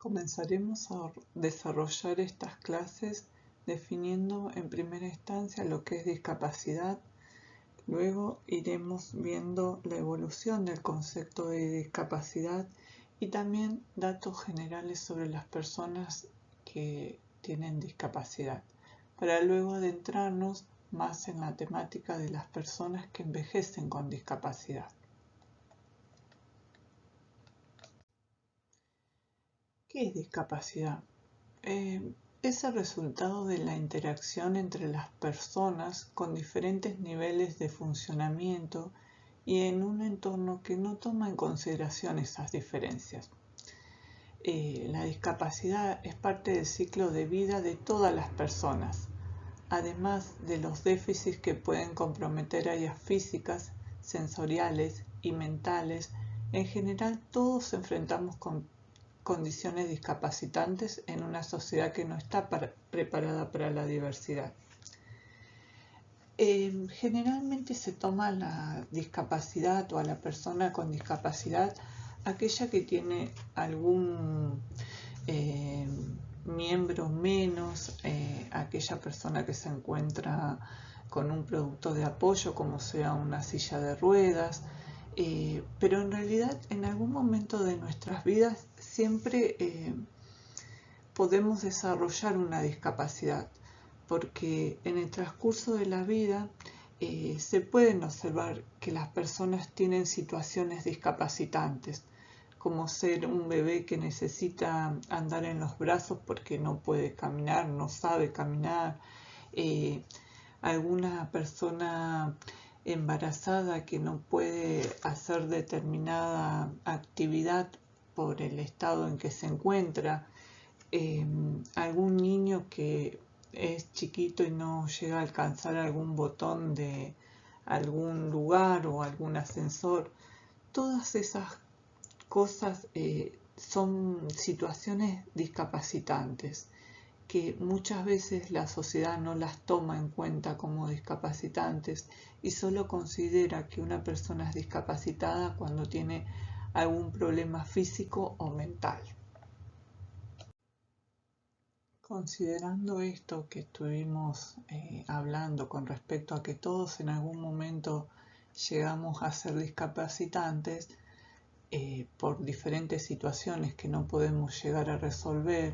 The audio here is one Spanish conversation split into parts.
Comenzaremos a desarrollar estas clases definiendo en primera instancia lo que es discapacidad. Luego iremos viendo la evolución del concepto de discapacidad y también datos generales sobre las personas que tienen discapacidad, para luego adentrarnos más en la temática de las personas que envejecen con discapacidad. ¿Qué es discapacidad? Es el resultado de la interacción entre las personas con diferentes niveles de funcionamiento y en un entorno que no toma en consideración esas diferencias. La discapacidad es parte del ciclo de vida de todas las personas, además de los déficits que pueden comprometer áreas físicas, sensoriales y mentales. En general, todos enfrentamos con condiciones discapacitantes en una sociedad que no está preparada para la diversidad. Generalmente se toma la discapacidad o a la persona con discapacidad aquella que tiene algún miembro menos, aquella persona que se encuentra con un producto de apoyo como sea una silla de ruedas, pero en realidad en algún momento de nuestras vidas siempre podemos desarrollar una discapacidad, porque en el transcurso de la vida se pueden observar que las personas tienen situaciones discapacitantes, como ser un bebé que necesita andar en los brazos porque no puede caminar, no sabe caminar, alguna persona embarazada que no puede hacer determinada actividad por el estado en que se encuentra, algún niño que es chiquito y no llega a alcanzar algún botón de algún lugar o algún ascensor. Todas esas cosas son situaciones discapacitantes que muchas veces la sociedad no las toma en cuenta como discapacitantes y solo considera que una persona es discapacitada cuando tiene algún problema físico o mental. Considerando esto que estuvimos hablando con respecto a que todos en algún momento llegamos a ser discapacitantes por diferentes situaciones que no podemos llegar a resolver,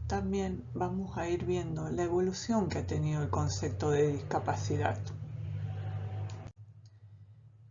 también vamos a ir viendo la evolución que ha tenido el concepto de discapacidad.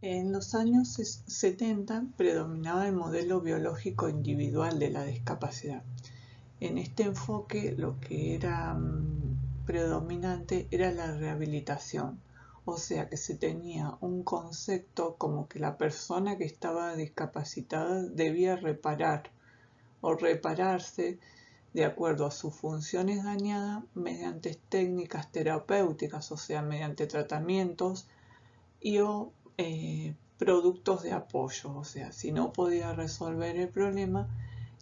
En los años 70 predominaba el modelo biológico individual de la discapacidad. En este enfoque lo que era predominante era la rehabilitación, o sea que se tenía un concepto como que la persona que estaba discapacitada debía reparar o repararse de acuerdo a sus funciones dañadas mediante técnicas terapéuticas, o sea, mediante tratamientos y o productos de apoyo, o sea, si no podía resolver el problema,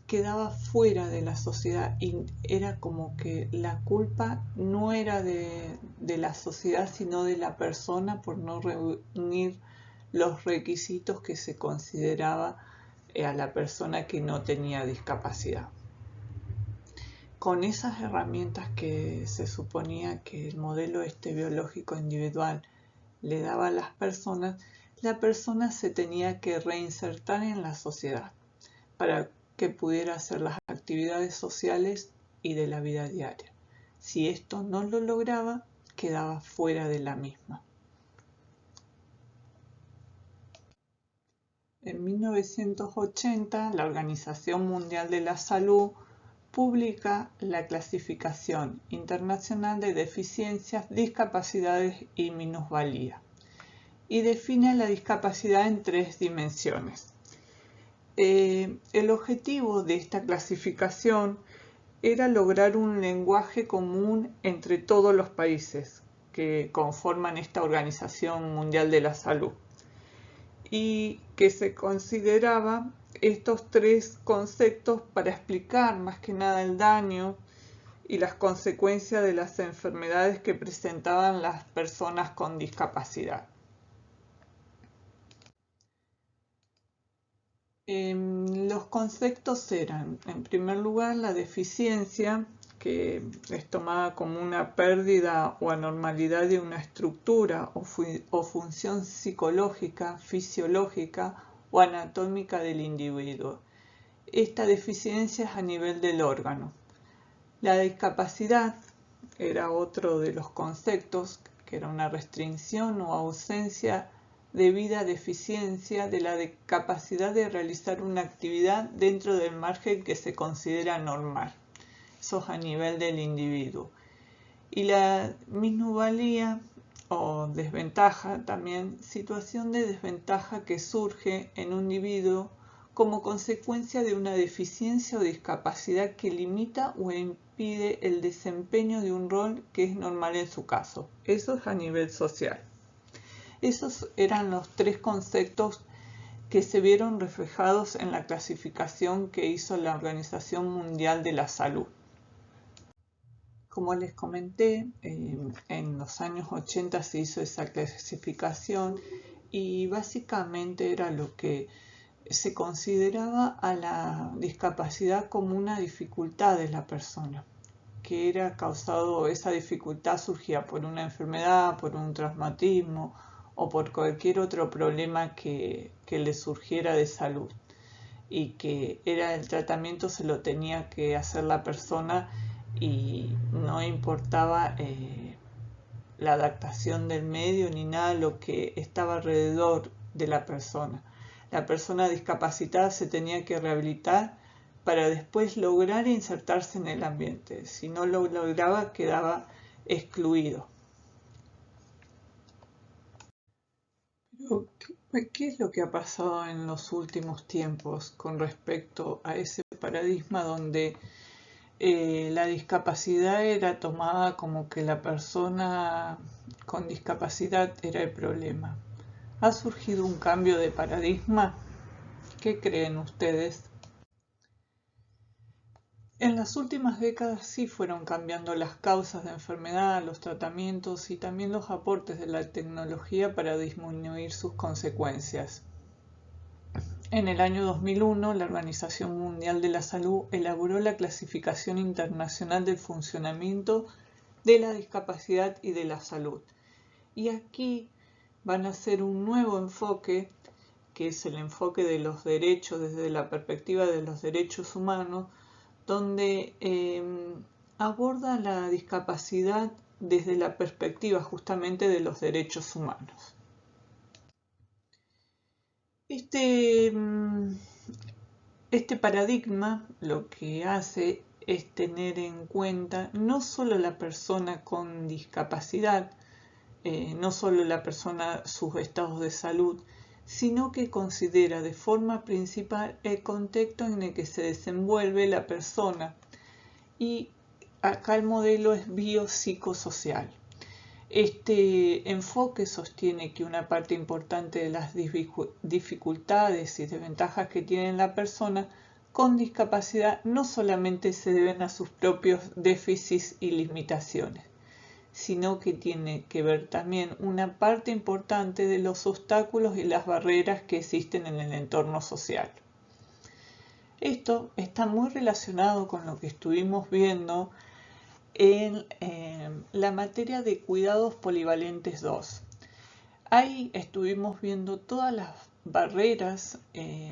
quedaba fuera de la sociedad y era como que la culpa no era de la sociedad, sino de la persona por no reunir los requisitos que se consideraba a la persona que no tenía discapacidad. Con esas herramientas que se suponía que el modelo biológico individual le daba a las personas, la persona se tenía que reinsertar en la sociedad para que pudiera hacer las actividades sociales y de la vida diaria. Si esto no lo lograba, quedaba fuera de la misma. En 1980, la Organización Mundial de la Salud publica la Clasificación Internacional de Deficiencias, Discapacidades y Minusvalía y define la discapacidad en 3 dimensiones. El objetivo de esta clasificación era lograr un lenguaje común entre todos los países que conforman esta Organización Mundial de la Salud y que se consideraba estos 3 conceptos para explicar más que nada el daño y las consecuencias de las enfermedades que presentaban las personas con discapacidad. Los conceptos eran, en primer lugar, la deficiencia, que es tomada como una pérdida o anormalidad de una estructura o función psicológica, fisiológica o anatómica del individuo. Esta deficiencia es a nivel del órgano. La discapacidad era otro de los conceptos, que era una restricción o ausencia debida a deficiencia de la capacidad de realizar una actividad dentro del margen que se considera normal. Eso es a nivel del individuo. Y la minusvalía o desventaja también, situación de desventaja que surge en un individuo como consecuencia de una deficiencia o discapacidad que limita o impide el desempeño de un rol que es normal en su caso. Eso es a nivel social. Esos eran los tres conceptos que se vieron reflejados en la clasificación que hizo la Organización Mundial de la Salud. Como les comenté, en los años 80 se hizo esa clasificación y básicamente era lo que se consideraba a la discapacidad como una dificultad de la persona, que era causado, esa dificultad surgía por una enfermedad, por un traumatismo o por cualquier otro problema que le surgiera de salud, y que era el tratamiento se lo tenía que hacer la persona y no importaba la adaptación del medio ni nada lo que estaba alrededor de la persona. La persona discapacitada se tenía que rehabilitar para después lograr insertarse en el ambiente. Si no lo lograba, quedaba excluido. Pero, ¿qué es lo que ha pasado en los últimos tiempos con respecto a ese paradigma donde la discapacidad era tomada como que la persona con discapacidad era el problema? ¿Ha surgido un cambio de paradigma? ¿Qué creen ustedes? En las últimas décadas sí fueron cambiando las causas de enfermedad, los tratamientos y también los aportes de la tecnología para disminuir sus consecuencias. En el año 2001, la Organización Mundial de la Salud elaboró la Clasificación Internacional del Funcionamiento de la Discapacidad y de la Salud. Y aquí van a hacer un nuevo enfoque, que es el enfoque de los derechos desde la perspectiva de los derechos humanos, donde aborda la discapacidad desde la perspectiva justamente de los derechos humanos. Este paradigma lo que hace es tener en cuenta no solo la persona con discapacidad, no solo la persona sus estados de salud, sino que considera de forma principal el contexto en el que se desenvuelve la persona. Y acá el modelo es biopsicosocial. Este enfoque sostiene que una parte importante de las dificultades y desventajas que tiene la persona con discapacidad no solamente se deben a sus propios déficits y limitaciones, sino que tiene que ver también una parte importante de los obstáculos y las barreras que existen en el entorno social. Esto está muy relacionado con lo que estuvimos viendo en la materia de cuidados polivalentes 2. Ahí estuvimos viendo todas las barreras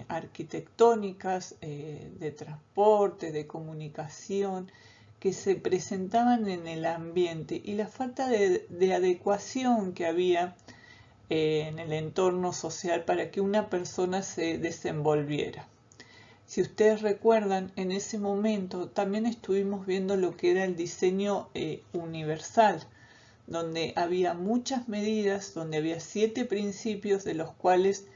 arquitectónicas, de transporte, de comunicación, que se presentaban en el ambiente y la falta de adecuación que había en el entorno social para que una persona se desenvolviera. Si ustedes recuerdan, en ese momento también estuvimos viendo lo que era el diseño universal, donde había muchas medidas, donde había 7 principios de los cuales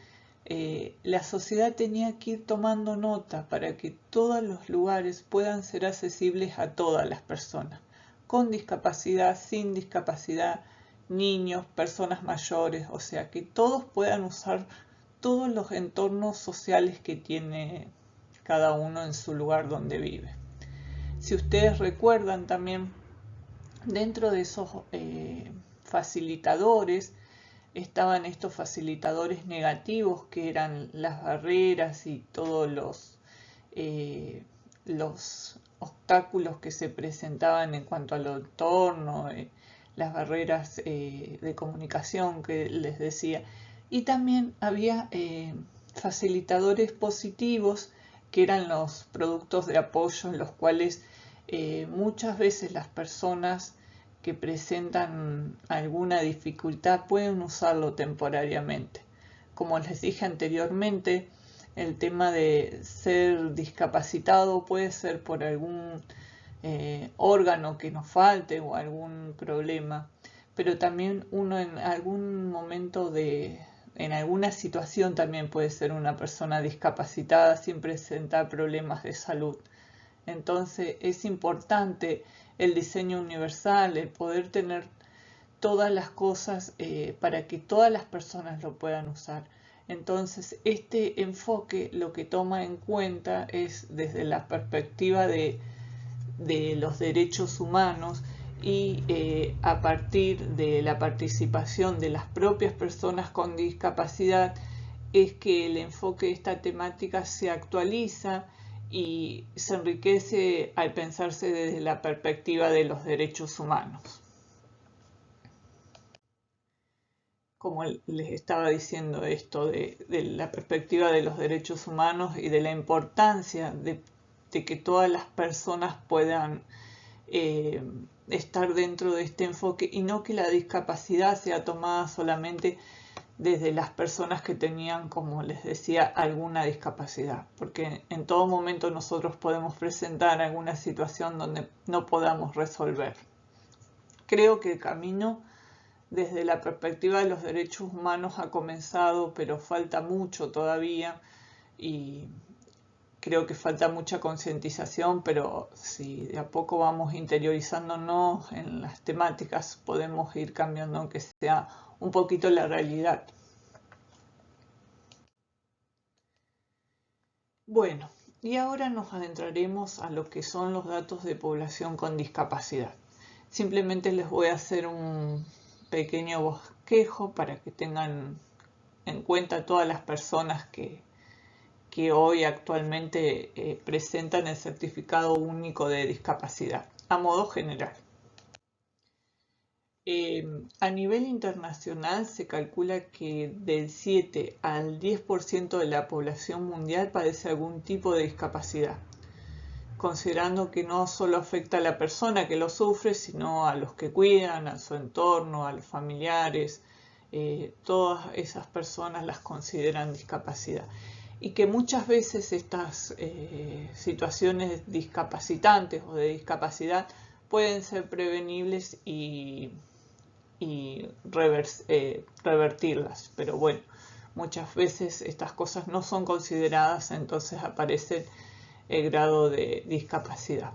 la sociedad tenía que ir tomando nota para que todos los lugares puedan ser accesibles a todas las personas, con discapacidad, sin discapacidad, niños, personas mayores, o sea, que todos puedan usar todos los entornos sociales que tiene cada uno en su lugar donde vive. Si ustedes recuerdan también, dentro de esos facilitadores estaban estos facilitadores negativos que eran las barreras y todos los obstáculos que se presentaban en cuanto al entorno, las barreras de comunicación que les decía. Y también había facilitadores positivos que eran los productos de apoyo en los cuales muchas veces las personas que presentan alguna dificultad pueden usarlo temporariamente. Como les dije anteriormente, el tema de ser discapacitado puede ser por algún órgano que nos falte o algún problema, pero también uno en algún momento en alguna situación también puede ser una persona discapacitada sin presentar problemas de salud. Entonces es importante el diseño universal, el poder tener todas las cosas para que todas las personas lo puedan usar. Entonces este enfoque lo que toma en cuenta es desde la perspectiva de los derechos humanos y a partir de la participación de las propias personas con discapacidad es que el enfoque de esta temática se actualiza y se enriquece al pensarse desde la perspectiva de los derechos humanos. Como les estaba diciendo esto de la perspectiva de los derechos humanos y de la importancia de que todas las personas puedan estar dentro de este enfoque y no que la discapacidad sea tomada solamente desde las personas que tenían, como les decía, alguna discapacidad, porque en todo momento nosotros podemos presentar alguna situación donde no podamos resolver. Creo que el camino desde la perspectiva de los derechos humanos ha comenzado, pero falta mucho todavía y creo que falta mucha concientización, pero si de a poco vamos interiorizándonos en las temáticas, podemos ir cambiando aunque sea un poquito la realidad. Bueno, y ahora nos adentraremos a lo que son los datos de población con discapacidad. Simplemente les voy a hacer un pequeño bosquejo para que tengan en cuenta todas las personas que hoy actualmente presentan el certificado único de discapacidad, a modo general. A nivel internacional se calcula que del 7 al 10% de la población mundial padece algún tipo de discapacidad, considerando que no solo afecta a la persona que lo sufre, sino a los que cuidan, a su entorno, a los familiares, todas esas personas las consideran discapacidad. Y que muchas veces estas situaciones discapacitantes o de discapacidad pueden ser prevenibles y revertirlas. Pero bueno, muchas veces estas cosas no son consideradas, entonces aparece el grado de discapacidad.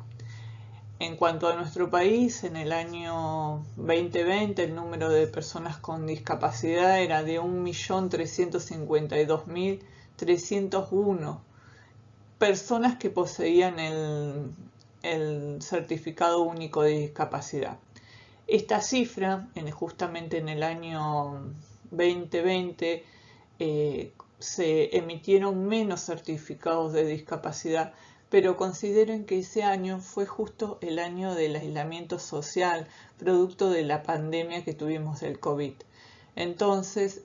En cuanto a nuestro país, en el año 2020 el número de personas con discapacidad era de 1.352.301 personas que poseían el certificado único de discapacidad. Esta cifra, justamente en el año 2020, se emitieron menos certificados de discapacidad, pero consideren que ese año fue justo el año del aislamiento social, producto de la pandemia que tuvimos del COVID. Entonces,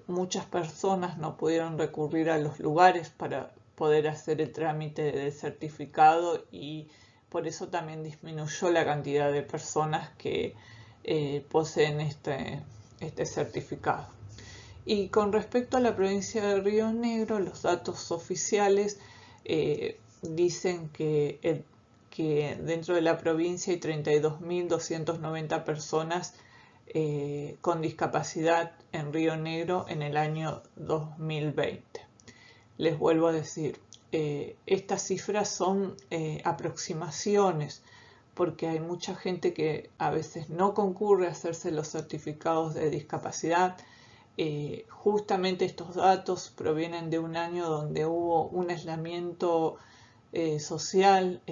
muchas personas no pudieron recurrir a los lugares para poder hacer el trámite del certificado y por eso también disminuyó la cantidad de personas que poseen este certificado. Y con respecto a la provincia de Río Negro, los datos oficiales dicen que dentro de la provincia hay 32.290 personas con discapacidad en Río Negro en el año 2020. Les vuelvo a decir, estas cifras son aproximaciones, porque hay mucha gente que a veces no concurre a hacerse los certificados de discapacidad. Justamente estos datos provienen de un año donde hubo un aislamiento social,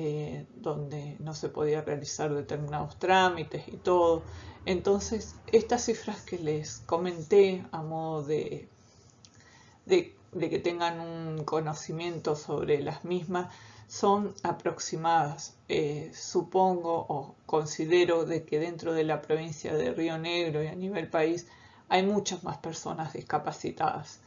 donde no se podía realizar determinados trámites y todo. Entonces, estas cifras que les comenté a modo de que tengan un conocimiento sobre las mismas son aproximadas. Supongo o considero de que dentro de la provincia de Río Negro y a nivel país hay muchas más personas discapacitadas,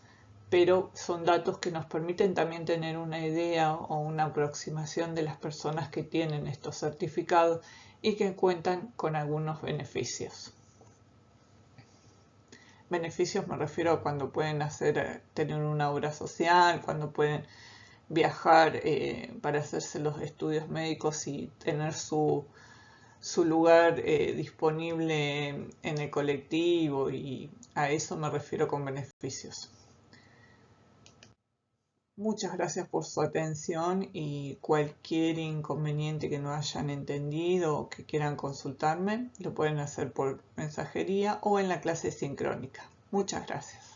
pero son datos que nos permiten también tener una idea o una aproximación de las personas que tienen estos certificados y que cuentan con algunos beneficios. Beneficios me refiero a cuando pueden tener una obra social, cuando pueden viajar para hacerse los estudios médicos y tener su lugar disponible en el colectivo, y a eso me refiero con beneficios. Muchas gracias por su atención, y cualquier inconveniente que no hayan entendido o que quieran consultarme, lo pueden hacer por mensajería o en la clase sincrónica. Muchas gracias.